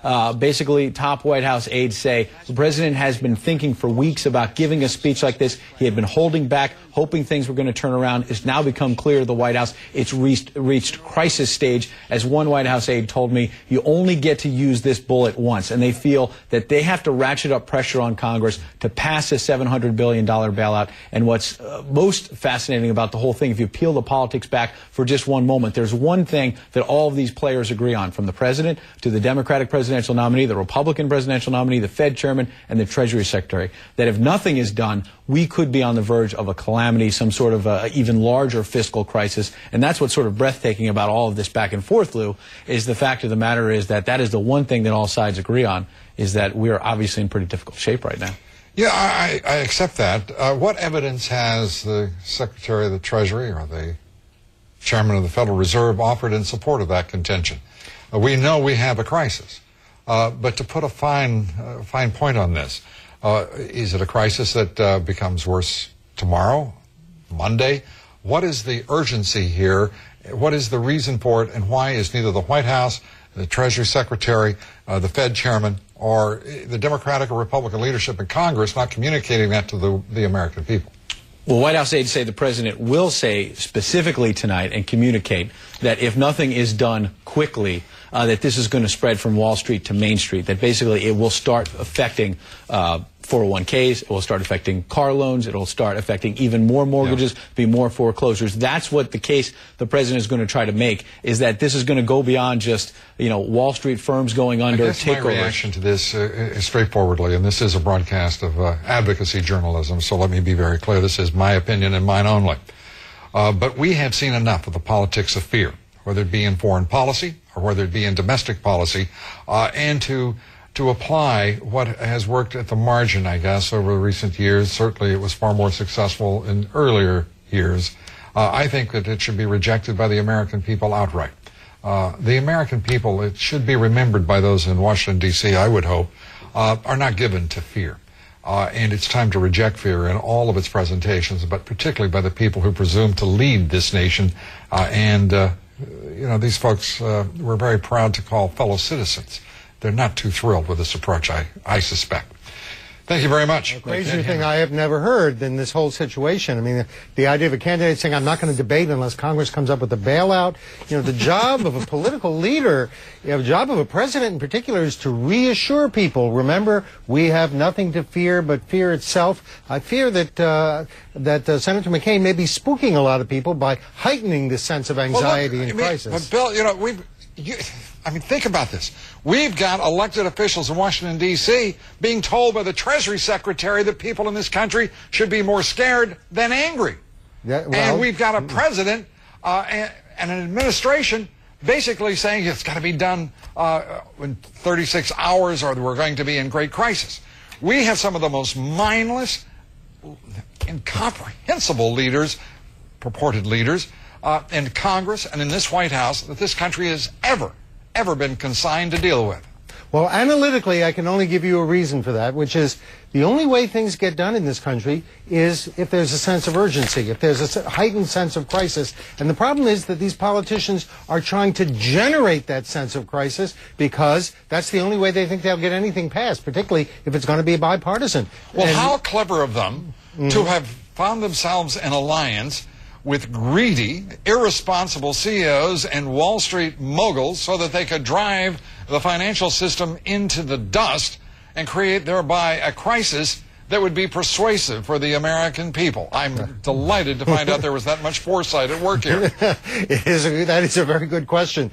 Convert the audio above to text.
Basically, top White House aides say the president has been thinking for weeks about giving a speech like this. He had been holding back, hoping things were going to turn around. It's now become clear to the White House it's reached crisis stage. As one White House aide told me, you only get to use this bullet once. And they feel that they have to ratchet up pressure on Congress to pass a $700 billion bailout. And what's most fascinating about the whole thing, if you peel the politics back for just one moment, there's one thing that all of these players agree on, from the president to the Democratic presidential nominee, the Republican presidential nominee, the Fed chairman, and the Treasury secretary, that if nothing is done, we could be on the verge of a calamity, some sort of even larger fiscal crisis. And that's what's sort of breathtaking about all of this back and forth, Lou, is the fact of the matter is that that is the one thing that all sides agree on, is that we are obviously in pretty difficult shape right now. Yeah, I accept that. What evidence has the Secretary of the Treasury or the Chairman of the Federal Reserve offered in support of that contention? We know we have a crisis, but to put a fine point on this, is it a crisis that becomes worse tomorrow, Monday? What is the urgency here? What is the reason for it, and why is neither the White House, the Treasury Secretary, the Fed Chairman, or the Democratic or Republican leadership in Congress not communicating that to the American people? Well, White House aides say the president will say specifically tonight and communicate that if nothing is done quickly, that this is going to spread from Wall Street to Main Street, that basically it will start affecting 401ks, it will start affecting car loans, it will start affecting even more mortgages, be more foreclosures. That's what the case the president is going to try to make, is that this is going to go beyond just, Wall Street firms going under, takeovers. My reaction to this is straightforwardly, and this is a broadcast of advocacy journalism, so let me be very clear, this is my opinion and mine only. But we have seen enough of the politics of fear, whether it be in foreign policy or whether it be in domestic policy, and to apply what has worked at the margin, I guess, over recent years. Certainly it was far more successful in earlier years. I think that it should be rejected by the American people outright. The American people, it should be remembered by those in Washington, D.C., I would hope, are not given to fear. And it's time to reject fear in all of its presentations, but particularly by the people who presume to lead this nation. These folks we're very proud to call fellow citizens. They're not too thrilled with this approach, I suspect. Thank you very much. The crazier thing I have never heard than this whole situation. I mean, the idea of a candidate saying, I'm not going to debate unless Congress comes up with a bailout. The job of a political leader, the job of a president in particular, is to reassure people. Remember, we have nothing to fear but fear itself. I fear that Senator McCain may be spooking a lot of people by heightening this sense of anxiety and crisis. But Bill, think about this. We've got elected officials in Washington, D.C. being told by the Treasury Secretary that people in this country should be more scared than angry. Yeah, and we've got a president and an administration basically saying it's got to be done in 36 hours or we're going to be in great crisis. We have some of the most mindless, incomprehensible leaders, purported leaders, in Congress and in this White House that this country has ever been consigned to deal with. Well, analytically, I can only give you a reason for that, which is the only way things get done in this country is if there's a sense of urgency, if there's a heightened sense of crisis. And the problem is that these politicians are trying to generate that sense of crisis because that's the only way they think they'll get anything passed, particularly if it's going to be bipartisan. Well, how clever of them to have found themselves in alliance with greedy, irresponsible CEOs and Wall Street moguls so that they could drive the financial system into the dust and create thereby a crisis that would be persuasive for the American people. I'm delighted to find out there was that much foresight at work here. That is a very good question.